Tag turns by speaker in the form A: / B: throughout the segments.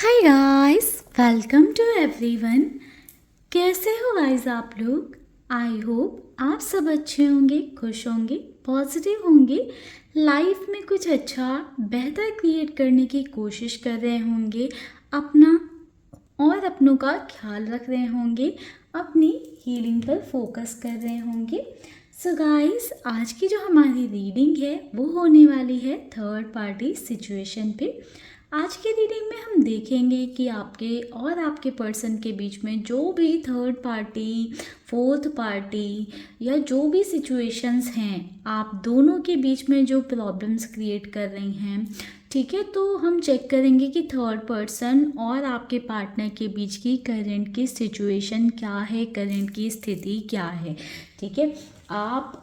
A: Hi guys, welcome to everyone. कैसे हो guys आप लोग? आई होप आप सब अच्छे होंगे, खुश होंगे, पॉजिटिव होंगे, लाइफ में कुछ अच्छा बेहतर क्रिएट करने की कोशिश कर रहे होंगे, अपना और अपनों का ख्याल रख रहे होंगे, अपनी हीलिंग पर फोकस कर रहे होंगे। सो गाइस, आज की जो हमारी रीडिंग है वो होने वाली है थर्ड पार्टी सिचुएशन पे। आज के रीडिंग में हम देखेंगे कि आपके और आपके पर्सन के बीच में जो भी थर्ड पार्टी, फोर्थ पार्टी या जो भी सिचुएशंस हैं, आप दोनों के बीच में जो प्रॉब्लम्स क्रिएट कर रही हैं, ठीक है। तो हम चेक करेंगे कि थर्ड पर्सन और आपके पार्टनर के बीच की करंट की सिचुएशन क्या है, करंट की स्थिति क्या है, ठीक है। आप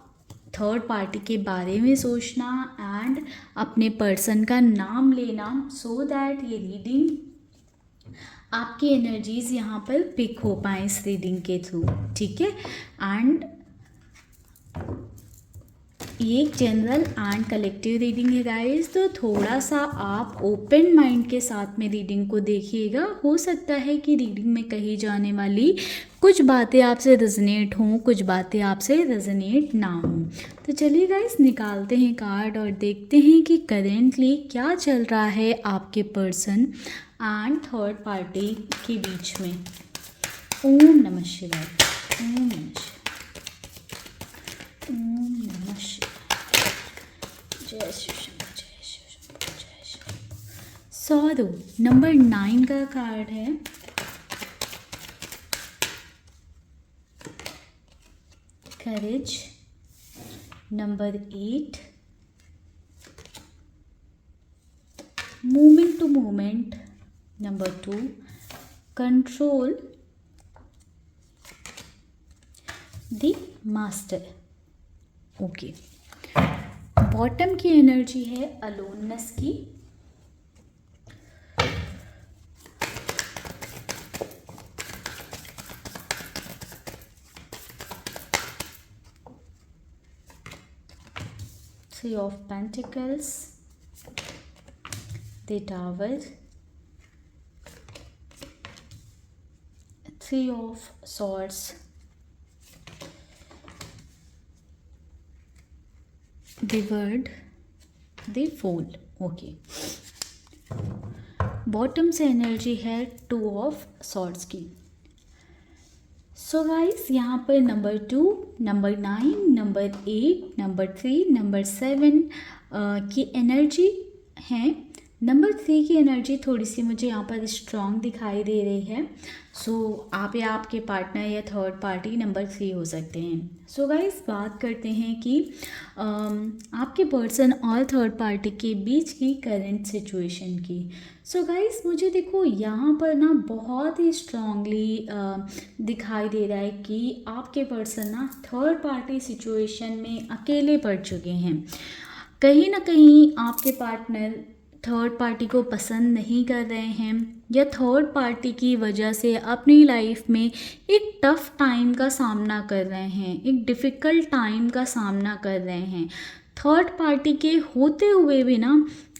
A: थर्ड पार्टी के बारे में सोचना एंड अपने पर्सन का नाम लेना सो दैट ये रीडिंग आपकी एनर्जीज यहाँ पर पिक हो पाए इस रीडिंग के थ्रू, ठीक है। एंड ये एक जनरल एंड कलेक्टिव रीडिंग है गाइस, तो थोड़ा सा आप ओपन माइंड के साथ में रीडिंग को देखिएगा। हो सकता है कि रीडिंग में कही जाने वाली कुछ बातें आपसे रेजोनेट हों, कुछ बातें आपसे रेजोनेट ना हों। तो चलिए गाइस, निकालते हैं कार्ड और देखते हैं कि करेंटली क्या चल रहा है आपके पर्सन एंड थर्ड पार्टी के बीच में। ओम नमः शिवाय, ओम नमः शिवाय, ओम नमः शिवाय, जय शिव शंभू, जय शिव शंभू, जय शिव। सॉरो नंबर 9 का कार्ड है। Courage number 8, moment to moment number 2, control the master. Okay, bottom की एनर्जी है अलोननेस की। Three of Pentacles, the Tower, Three of Swords, the World, the Fool। Okay, bottom से एनर्जी है 2 of swords की। So guys, यहाँ पर number 2, number 9, number 8, number 3, number 7 की energy है। नंबर 3 की एनर्जी थोड़ी सी मुझे यहाँ पर स्ट्रॉन्ग दिखाई दे रही है। सो आप या आपके पार्टनर या थर्ड पार्टी नंबर 3 हो सकते हैं। सो गाइस, बात करते हैं कि आपके पर्सन और थर्ड पार्टी के बीच की करंट सिचुएशन की। सो गाइस, मुझे देखो यहाँ पर ना बहुत ही स्ट्रांगली दिखाई दे रहा है कि आपके पर्सन ना थर्ड पार्टी सिचुएशन में अकेले पड़ चुके हैं। कहीं ना कहीं आपके पार्टनर थर्ड पार्टी को पसंद नहीं कर रहे हैं या थर्ड पार्टी की वजह से अपनी लाइफ में एक टफ टाइम का सामना कर रहे हैं, एक डिफ़िकल्ट टाइम का सामना कर रहे हैं। थर्ड पार्टी के होते हुए भी ना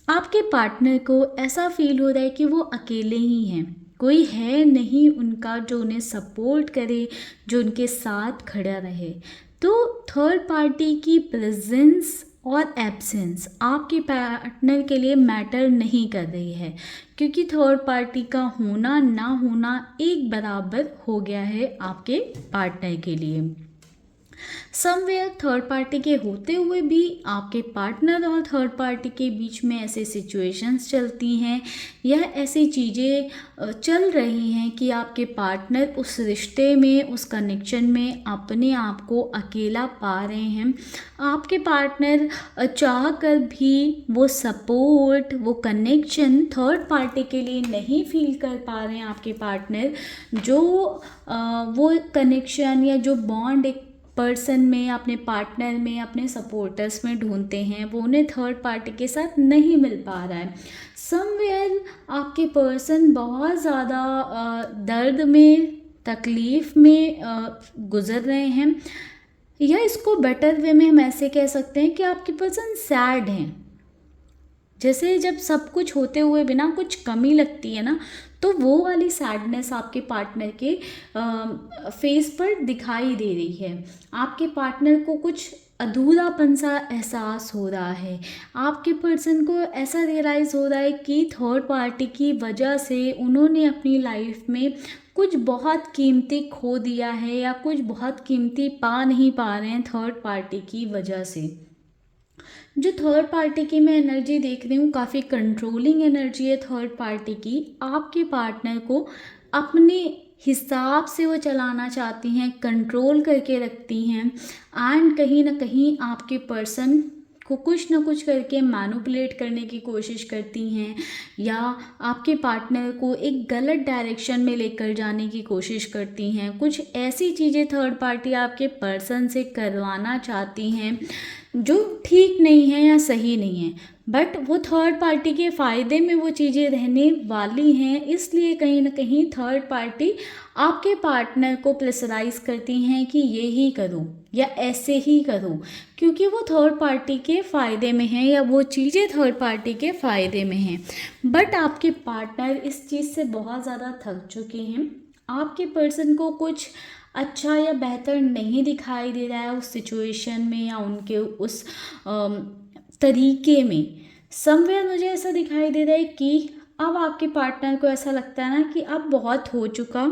A: आपके पार्टनर को ऐसा फील हो रहा है कि वो अकेले ही हैं, कोई है नहीं उनका जो उन्हें सपोर्ट करे, जो उनके साथ खड़ा रहे। तो थर्ड पार्टी की प्रेजेंस और एब्सेंस आपके पार्टनर के लिए मैटर नहीं कर रही है, क्योंकि थर्ड पार्टी का होना ना होना एक बराबर हो गया है आपके पार्टनर के लिए। समवेयर थर्ड पार्टी के होते हुए भी आपके पार्टनर और थर्ड पार्टी के बीच में ऐसे सिचुएशंस चलती हैं या ऐसी चीज़ें चल रही हैं कि आपके पार्टनर उस रिश्ते में, उस कनेक्शन में अपने आप को अकेला पा रहे हैं। आपके पार्टनर चाह कर भी वो सपोर्ट, वो कनेक्शन थर्ड पार्टी के लिए नहीं फील कर पा रहे हैं। आपके पार्टनर जो वो कनेक्शन या जो बॉन्ड एक पर्सन में, अपने पार्टनर में, अपने सपोर्टर्स में ढूंढते हैं, वो उन्हें थर्ड पार्टी के साथ नहीं मिल पा रहा है। समवेयर आपके पर्सन बहुत ज़्यादा दर्द में, तकलीफ़ में गुज़र रहे हैं, या इसको बेटर वे में हम ऐसे कह सकते हैं कि आपके पर्सन सैड हैं, जैसे जब सब कुछ होते हुए बिना कुछ कमी लगती है ना, तो वो वाली सैडनेस आपके पार्टनर के फेस पर दिखाई दे रही है। आपके पार्टनर को कुछ अधूरापन सा एहसास हो रहा है। आपके पर्सन को ऐसा रियलाइज़ हो रहा है कि थर्ड पार्टी की वजह से उन्होंने अपनी लाइफ में कुछ बहुत कीमती खो दिया है, या कुछ बहुत कीमती पा नहीं पा रहे हैं थर्ड पार्टी की वजह से। जो थर्ड पार्टी की मैं एनर्जी देख रही हूँ, काफ़ी कंट्रोलिंग एनर्जी है थर्ड पार्टी की। आपके पार्टनर को अपने हिसाब से वो चलाना चाहती हैं, कंट्रोल करके रखती हैं, एंड कहीं ना कहीं आपके पर्सन को कुछ ना कुछ करके मैनिपुलेट करने की कोशिश करती हैं, या आपके पार्टनर को एक गलत डायरेक्शन में लेकर जाने की कोशिश करती हैं। कुछ ऐसी चीज़ें थर्ड पार्टी आपके पर्सन से करवाना चाहती हैं जो ठीक नहीं है या सही नहीं है, बट वो थर्ड पार्टी के फ़ायदे में वो चीज़ें रहने वाली हैं। इसलिए कहीं ना कहीं थर्ड पार्टी आपके पार्टनर को प्रेशराइज करती हैं कि ये ही करो या ऐसे ही करो, क्योंकि वो थर्ड पार्टी के फ़ायदे में है, या वो चीज़ें थर्ड पार्टी के फ़ायदे में हैं। बट आपके पार्टनर इस चीज़ से बहुत ज़्यादा थक चुके हैं। आपके पर्सन को कुछ अच्छा या बेहतर नहीं दिखाई दे रहा है उस सिचुएशन में, या उनके उस तरीके में। समवेयर मुझे ऐसा दिखाई दे रहा है कि अब आपके पार्टनर को ऐसा लगता है ना कि अब बहुत हो चुका।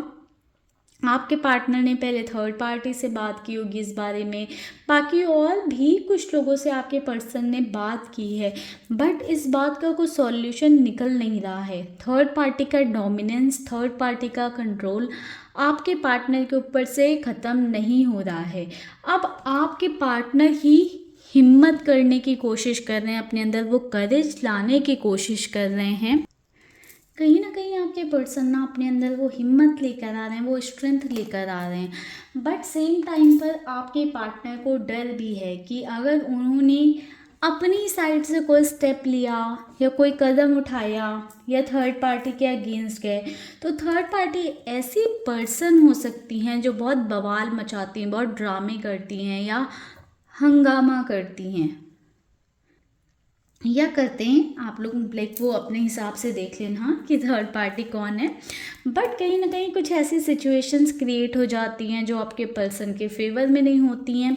A: आपके पार्टनर ने पहले थर्ड पार्टी से बात की होगी इस बारे में, बाकी और भी कुछ लोगों से आपके पर्सन ने बात की है, बट इस बात का कोई सॉल्यूशन निकल नहीं रहा है। थर्ड पार्टी का डोमिनेंस, थर्ड पार्टी का कंट्रोल आपके पार्टनर के ऊपर से ख़त्म नहीं हो रहा है। अब आपके पार्टनर ही हिम्मत करने की कोशिश कर रहे हैं, अपने अंदर वो करेज लाने की कोशिश कर रहे हैं। कहीं ना कहीं आपके पर्सन ना अपने अंदर वो हिम्मत लेकर आ रहे हैं, वो स्ट्रेंथ लेकर आ रहे हैं, बट सेम टाइम पर आपके पार्टनर को डर भी है कि अगर उन्होंने अपनी साइड से कोई स्टेप लिया या कोई कदम उठाया या थर्ड पार्टी के अगेंस्ट गए, तो थर्ड पार्टी ऐसी पर्सन हो सकती हैं जो बहुत बवाल मचाती हैं, बहुत ड्रामे करती हैं, या हंगामा करती हैं, या करते हैं। आप लोग लाइक वो अपने हिसाब से देख लेना कि थर्ड पार्टी कौन है। बट कहीं ना कहीं कुछ ऐसी सिचुएशंस क्रिएट हो जाती हैं जो आपके पर्सन के फेवर में नहीं होती हैं,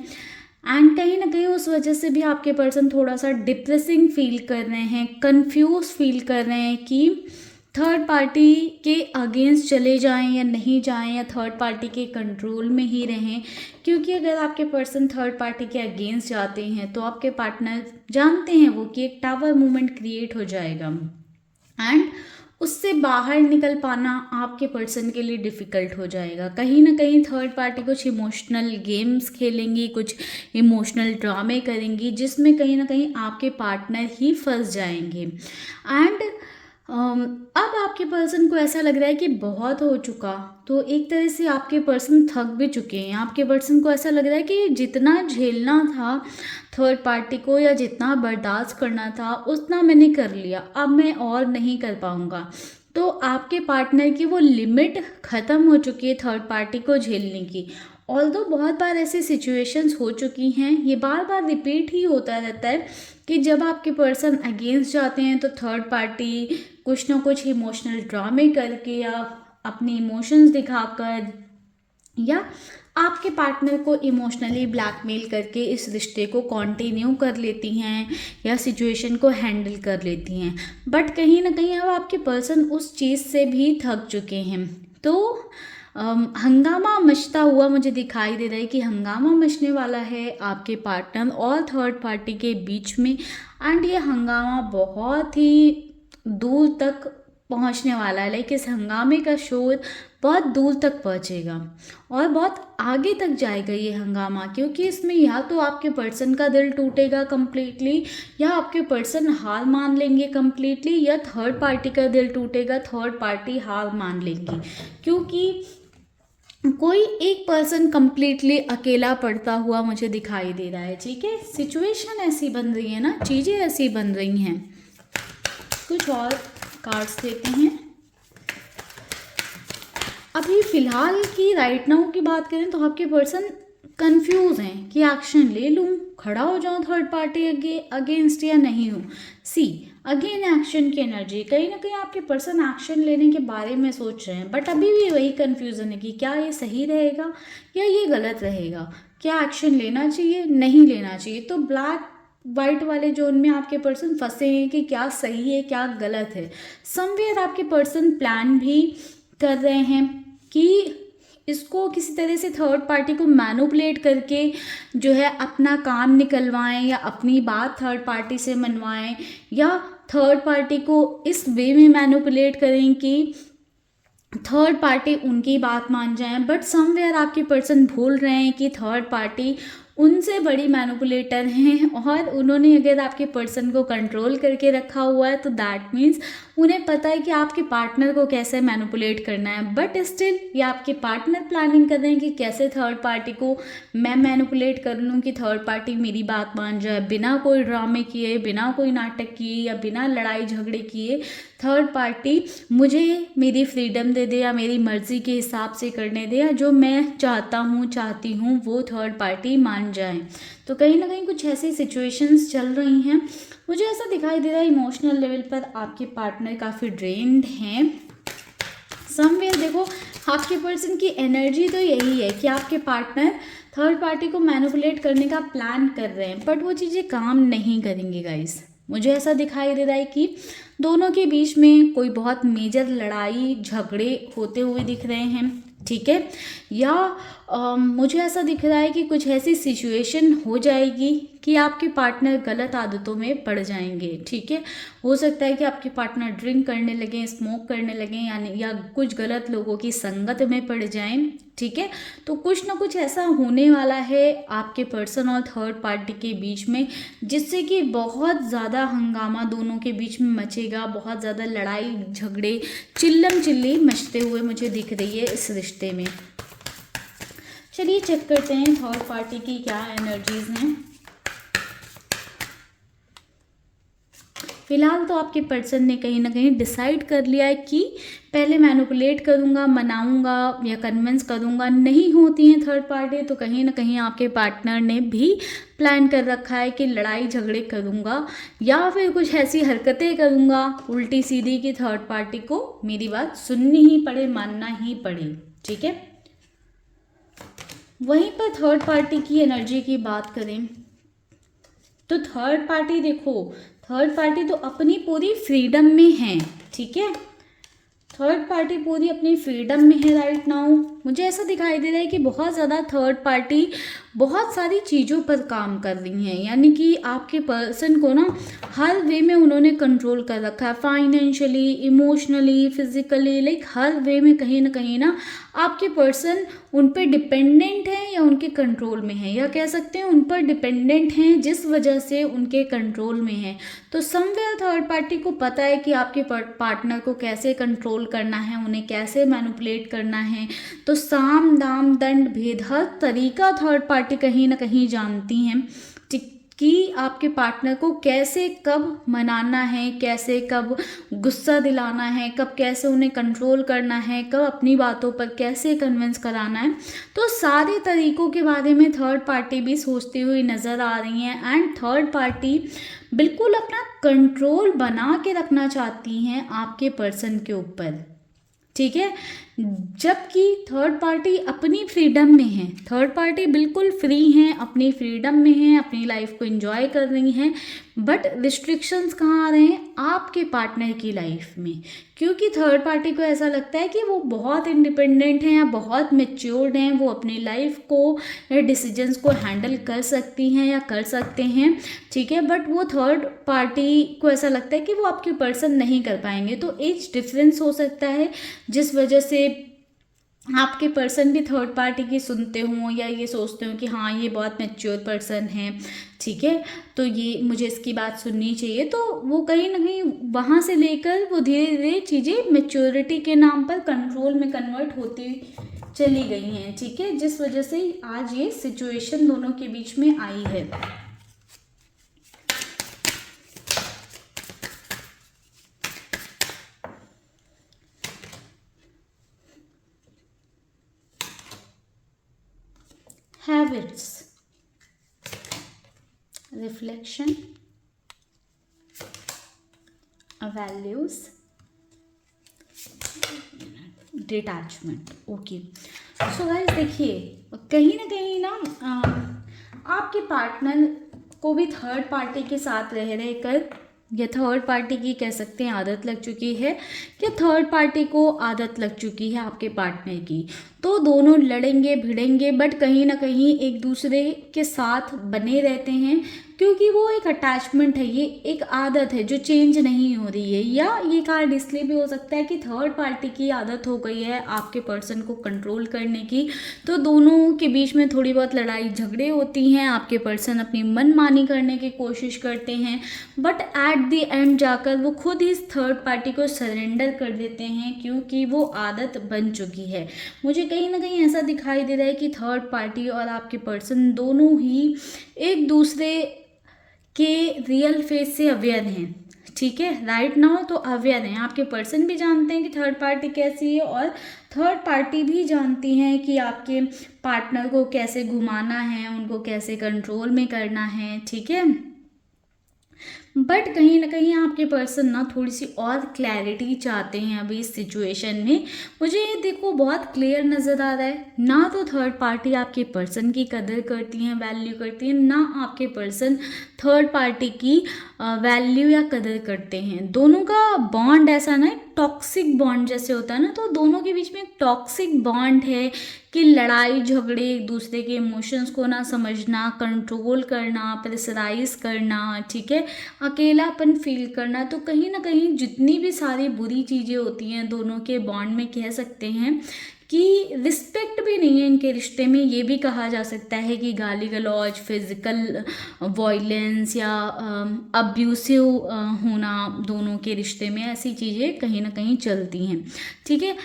A: एंड कहीं ना कहीं उस वजह से भी आपके पर्सन थोड़ा सा डिप्रेसिंग फील कर रहे हैं, कंफ्यूज फील कर रहे हैं कि थर्ड पार्टी के अगेंस्ट चले जाएं या नहीं जाएं, या थर्ड पार्टी के कंट्रोल में ही रहें। क्योंकि अगर आपके पर्सन थर्ड पार्टी के अगेंस्ट जाते हैं तो आपके पार्टनर जानते हैं वो कि एक टावर मूवमेंट क्रिएट हो जाएगा, एंड उससे बाहर निकल पाना आपके पर्सन के लिए डिफ़िकल्ट हो जाएगा। कहीं ना कहीं थर्ड पार्टी कुछ इमोशनल गेम्स खेलेंगी, कुछ इमोशनल ड्रामे करेंगी, जिसमें कहीं ना कहीं आपके पार्टनर ही फंस जाएंगे। एंड अब आपके पर्सन को ऐसा लग रहा है कि बहुत हो चुका, तो एक तरह से आपके पर्सन थक भी चुके हैं। आपके पर्सन को ऐसा लग रहा है कि जितना झेलना था थर्ड पार्टी को, या जितना बर्दाश्त करना था, उतना मैंने कर लिया, अब मैं और नहीं कर पाऊँगा। तो आपके पार्टनर की वो लिमिट ख़त्म हो चुकी है थर्ड पार्टी को झेलने की। ऑल्दो बहुत बार ऐसी सिचुएशंस हो चुकी हैं, ये बार बार रिपीट ही होता रहता है कि जब आपके पर्सन अगेंस्ट जाते हैं तो थर्ड पार्टी कुछ ना कुछ इमोशनल ड्रामे करके, या अपने इमोशंस दिखाकर, या आपके पार्टनर को इमोशनली ब्लैकमेल करके इस रिश्ते को कंटिन्यू कर लेती हैं, या सिचुएशन को हैंडल कर लेती हैं। बट कहीं ना कहीं अब आपके पर्सन उस चीज़ से भी थक चुके हैं। तो हंगामा मचता हुआ मुझे दिखाई दे रहा है कि हंगामा मचने वाला है आपके पार्टनर और थर्ड पार्टी के बीच में, एंड ये हंगामा बहुत ही दूर तक पहुंचने वाला है। लाइक इस हंगामे का शोर बहुत दूर तक पहुंचेगा और बहुत आगे तक जाएगा ये हंगामा, क्योंकि इसमें या तो आपके पर्सन का दिल टूटेगा कम्प्लीटली, या आपके पर्सन हार मान लेंगे कम्प्लीटली, या थर्ड पार्टी का दिल टूटेगा, थर्ड पार्टी हार मान लेंगी। क्योंकि कोई एक पर्सन कम्प्लीटली अकेला पड़ता हुआ मुझे दिखाई दे रहा है। ठीक है, सिचुएशन ऐसी बन रही है ना, चीज़ें ऐसी बन रही हैं। कुछ और कार्ड्स देते हैं। अभी फ़िलहाल की राइट नाउ की बात करें तो आपके पर्सन कंफ्यूज हैं कि एक्शन ले लूँ, खड़ा हो जाऊँ थर्ड पार्टी अगेंस्ट या नहीं हूँ। सी अगेन एक्शन की एनर्जी, कहीं ना कहीं आपके पर्सन एक्शन लेने के बारे में सोच रहे हैं, बट अभी भी वही कन्फ्यूज़न है कि क्या ये सही रहेगा या ये गलत रहेगा, क्या एक्शन लेना चाहिए नहीं लेना चाहिए। तो ब्लैक वाइट वाले जोन में आपके पर्सन फंसे हैं कि क्या सही है क्या गलत है। समवेयर आपके पर्सन प्लान भी कर रहे हैं कि इसको किसी तरह से थर्ड पार्टी को मैनिपुलेट करके जो है अपना काम निकलवाएं या अपनी बात थर्ड पार्टी से मनवाएं, या थर्ड पार्टी को इस वे में मैनिपुलेट करें कि थर्ड पार्टी उनकी बात मान जाए। बट समवेयर आपके पर्सन भूल रहे हैं कि थर्ड पार्टी उनसे बड़ी मैनिपुलेटर हैं, और उन्होंने अगर आपके पर्सन को कंट्रोल करके रखा हुआ है तो दैट मीन्स उन्हें पता है कि आपके पार्टनर को कैसे मैनिपुलेट करना है। बट स्टिल ये आपके पार्टनर प्लानिंग कर रहे हैं कि कैसे थर्ड पार्टी को मैं मैनिपुलेट कर लूँ कि थर्ड पार्टी मेरी बात मान जाए, बिना कोई ड्रामे किए, बिना कोई नाटक किए या बिना लड़ाई झगड़े किए थर्ड पार्टी मुझे मेरी फ्रीडम दे दे या मेरी मर्ज़ी के हिसाब से करने दे, या जो मैं चाहती हूँ वो थर्ड पार्टी मान जाए। तो कहीं ना कहीं कुछ ऐसी सिचुएशंस चल रही हैं। मुझे ऐसा दिखाई दे रहा है इमोशनल लेवल पर आपके पार्टनर काफ़ी ड्रेन्ड हैं। समवेयर देखो आपके पर्सन की एनर्जी तो यही है कि आपके पार्टनर थर्ड पार्टी को मैनिपुलेट करने का प्लान कर रहे हैं, बट वो चीज़ें काम नहीं करेंगी गाइस। मुझे ऐसा दिखाई दे रहा है कि दोनों के बीच में कोई बहुत मेजर लड़ाई झगड़े होते हुए दिख रहे हैं, ठीक है, या मुझे ऐसा दिख रहा है कि कुछ ऐसी सिचुएशन हो जाएगी कि आपके पार्टनर गलत आदतों में पड़ जाएंगे, ठीक है। हो सकता है कि आपके पार्टनर ड्रिंक करने लगें, स्मोक करने लगें, यानी या कुछ गलत लोगों की संगत में पड़ जाएं, ठीक है। तो कुछ ना कुछ ऐसा होने वाला है आपके पर्सन और थर्ड पार्टी के बीच में, जिससे कि बहुत ज़्यादा हंगामा दोनों के बीच में मचेगा, बहुत ज़्यादा लड़ाई झगड़े चिल्लम चिल्ली मचते हुए मुझे दिख रही है इस रिश्ते में। चलिए चेक करते हैं थर्ड पार्टी की क्या एनर्जीज हैं। फिलहाल तो आपके पर्सन ने कहीं ना कहीं डिसाइड कर लिया है कि पहले मैनिपुलेट करूँगा, मनाऊंगा या कन्विंस करूँगा, नहीं होती हैं थर्ड पार्टी तो कहीं ना कहीं आपके पार्टनर ने भी प्लान कर रखा है कि लड़ाई झगड़े करूँगा या फिर कुछ ऐसी हरकतें करूँगा उल्टी सीधी कि थर्ड पार्टी को मेरी बात सुननी ही पड़े, मानना ही पड़े, ठीक है। वहीं पर थर्ड पार्टी की एनर्जी की बात करें तो थर्ड पार्टी देखो, थर्ड पार्टी तो अपनी पूरी फ्रीडम में है, ठीक है। थर्ड पार्टी पूरी अपनी फ्रीडम में है राइट नाउ। मुझे ऐसा दिखाई दे रहा है कि बहुत ज़्यादा थर्ड पार्टी बहुत सारी चीज़ों पर काम कर रही हैं, यानी कि आपके पर्सन को ना हर वे में उन्होंने कंट्रोल कर रखा है, फाइनेंशियली, इमोशनली, फिजिकली, लाइक हर वे में कहीं ना आपके पर्सन उन पर डिपेंडेंट है या उनके कंट्रोल में है, या कह सकते हैं उन पर डिपेंडेंट हैं जिस वजह से उनके कंट्रोल में है। तो समवेयर थर्ड पार्टी को पता है कि आपके पार्टनर को कैसे कंट्रोल करना है, उन्हें कैसे मैनिपुलेट करना है। तो साम दाम दंड भेद हर तरीका थर्ड पार्टी कहीं ना कहीं जानती हैं कि आपके पार्टनर को कैसे कब मनाना है, कैसे कब गुस्सा दिलाना है, कब कैसे उन्हें कंट्रोल करना है, कब अपनी बातों पर कैसे कन्विंस कराना है। तो सारे तरीकों के बारे में थर्ड पार्टी भी सोचती हुई नज़र आ रही हैं, एंड थर्ड पार्टी बिल्कुल अपना कंट्रोल बना के रखना चाहती हैं आपके पर्सन के ऊपर, ठीक है। जबकि थर्ड पार्टी अपनी फ्रीडम में है, थर्ड पार्टी बिल्कुल फ्री हैं, अपनी फ्रीडम में हैं, अपनी लाइफ को एंजॉय कर रही हैं। बट रिस्ट्रिक्शंस कहाँ आ रहे हैं? आपके पार्टनर की लाइफ में, क्योंकि थर्ड पार्टी को ऐसा लगता है कि वो बहुत इंडिपेंडेंट हैं या बहुत मैच्योर्ड हैं, वो अपनी लाइफ को या डिसीजंस को हैंडल कर सकती हैं या कर सकते हैं, ठीक है। बट वो थर्ड पार्टी को ऐसा लगता है कि वो आपके पर्सन नहीं कर पाएंगे। तो एज डिफरेंस हो सकता है जिस वजह से आपके पर्सन भी थर्ड पार्टी की सुनते हों या ये सोचते हो कि हाँ ये बहुत मैच्योर पर्सन है, ठीक है, तो ये मुझे इसकी बात सुननी चाहिए। तो वो कहीं ना कहीं वहाँ से लेकर वो धीरे धीरे चीज़ें मैच्योरिटी के नाम पर कंट्रोल में कन्वर्ट होती चली गई हैं, ठीक है, जिस वजह से आज ये सिचुएशन दोनों के बीच में आई है। Habits, reflection, values detachment. Okay, so guys देखिए, कहीं ना कहीं ना आपके पार्टनर को भी थर्ड पार्टी के साथ रह कर या थर्ड पार्टी की कह सकते हैं आदत लग चुकी है, या थर्ड पार्टी को आदत लग चुकी है आपके पार्टनर की। तो दोनों लड़ेंगे भिड़ेंगे, बट कहीं ना कहीं एक दूसरे के साथ बने रहते हैं, क्योंकि वो एक अटैचमेंट है, ये एक आदत है जो चेंज नहीं हो रही है। या ये कार्ड इसलिए भी हो सकता है कि थर्ड पार्टी की आदत हो गई है आपके पर्सन को कंट्रोल करने की, तो दोनों के बीच में थोड़ी बहुत लड़ाई झगड़े होती हैं, आपके पर्सन अपनी मनमानी करने की कोशिश करते हैं, बट एट द एंड जाकर वो खुद ही थर्ड पार्टी को सरेंडर कर देते हैं, क्योंकि वो आदत बन चुकी है। मुझे कहीं ना कहीं ऐसा दिखाई दे रहा है कि थर्ड पार्टी और आपके पर्सन दोनों ही एक दूसरे के रियल फेस से अवेयर हैं, ठीक है, राइट नाउ तो अवेयर हैं। आपके पर्सन भी जानते हैं कि थर्ड पार्टी कैसी है, और थर्ड पार्टी भी जानती हैं कि आपके पार्टनर को कैसे घुमाना है, उनको कैसे कंट्रोल में करना है, ठीक है। बट कहीं ना कहीं आपके पर्सन ना थोड़ी सी और क्लैरिटी चाहते हैं अभी इस सिचुएशन में। मुझे ये देखो बहुत क्लियर नज़र आ रहा है, ना तो थर्ड पार्टी आपके पर्सन की कदर करती हैं, वैल्यू करती हैं, ना आपके पर्सन थर्ड पार्टी की वैल्यू या कदर करते हैं। दोनों का बॉन्ड ऐसा ना टॉक्सिक बॉन्ड जैसे होता है ना, तो दोनों के बीच में एक टॉक्सिक बॉन्ड है कि लड़ाई झगड़े, एक दूसरे के इमोशंस को ना समझना, कंट्रोल करना, प्रेशराइज करना, ठीक है, अकेलापन फील करना। तो कहीं ना कहीं जितनी भी सारी बुरी चीज़ें होती हैं दोनों के बॉन्ड में, कह सकते हैं कि रिस्पेक्ट भी नहीं है इनके रिश्ते में। ये भी कहा जा सकता है कि गाली गलौज, फिजिकल वायलेंस या अब्यूसिव होना दोनों के रिश्ते में, ऐसी चीज़ें कहीं ना कहीं चलती हैं, ठीक है।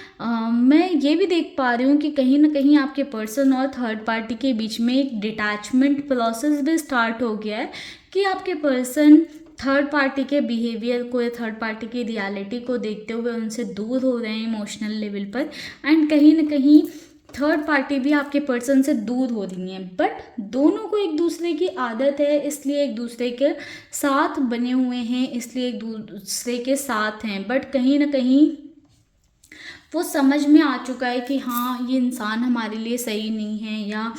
A: मैं ये भी देख पा रही हूँ कि कहीं ना कहीं आपके पर्सन और थर्ड पार्टी के बीच में एक डिटैचमेंट प्रोसेस भी स्टार्ट हो गया है, कि आपके पर्सन थर्ड पार्टी के बिहेवियर को या थर्ड पार्टी की रियलिटी को देखते हुए उनसे दूर हो रहे हैं इमोशनल लेवल पर, एंड कहीं ना कहीं थर्ड पार्टी भी आपके पर्सन से दूर हो रही हैं। बट दोनों को एक दूसरे की आदत है, इसलिए एक दूसरे के साथ बने हुए हैं, इसलिए एक दूसरे के साथ हैं, बट कहीं ना कहीं वो समझ में आ चुका है कि हाँ ये इंसान हमारे लिए सही नहीं है, या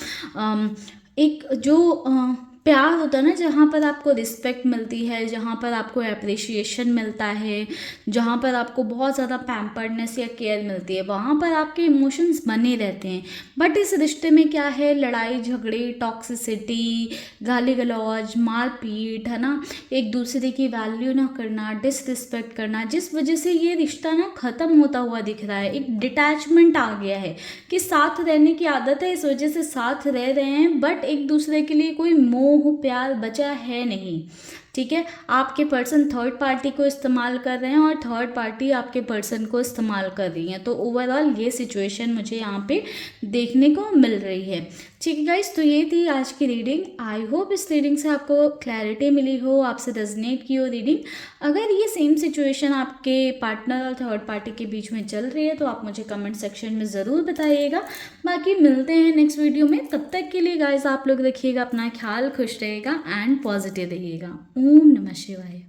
A: एक जो प्यार होता है ना, जहाँ पर आपको रिस्पेक्ट मिलती है, जहाँ पर आपको अप्रिशिएशन मिलता है, जहाँ पर आपको बहुत ज़्यादा पैम्पर्डनेस या केयर मिलती है, वहाँ पर आपके इमोशंस बने रहते हैं। बट इस रिश्ते में क्या है, लड़ाई झगड़े, टॉक्सिसिटी, गाली गलौज, मारपीट, है ना, एक दूसरे की वैल्यू ना करना, डिसरिस्पेक्ट करना, जिस वजह से ये रिश्ता ना ख़त्म होता हुआ दिख रहा है। एक डिटैचमेंट आ गया है कि साथ रहने की आदत है, इस वजह से साथ रह रहे हैं, बट एक दूसरे के लिए कोई मोह प्यार बचा है नहीं, ठीक है। आपके पर्सन थर्ड पार्टी को इस्तेमाल कर रहे हैं और थर्ड पार्टी आपके पर्सन को इस्तेमाल कर रही है। तो ओवरऑल ये सिचुएशन मुझे यहाँ पे देखने को मिल रही है, ठीक है गाइस। तो ये थी आज की रीडिंग। आई होप इस रीडिंग से आपको क्लैरिटी मिली हो, आपसे रेजोनेट की हो रीडिंग। अगर ये सेम सिचुएशन आपके पार्टनर और थर्ड पार्टी के बीच में चल रही है तो आप मुझे कमेंट सेक्शन में ज़रूर बताइएगा। बाकी मिलते हैं नेक्स्ट वीडियो में, तब तक के लिए गाइस आप लोग रखिएगा अपना ख्याल, खुश रहेगा एंड पॉजिटिव रहिएगा। ओम नमः शिवाय।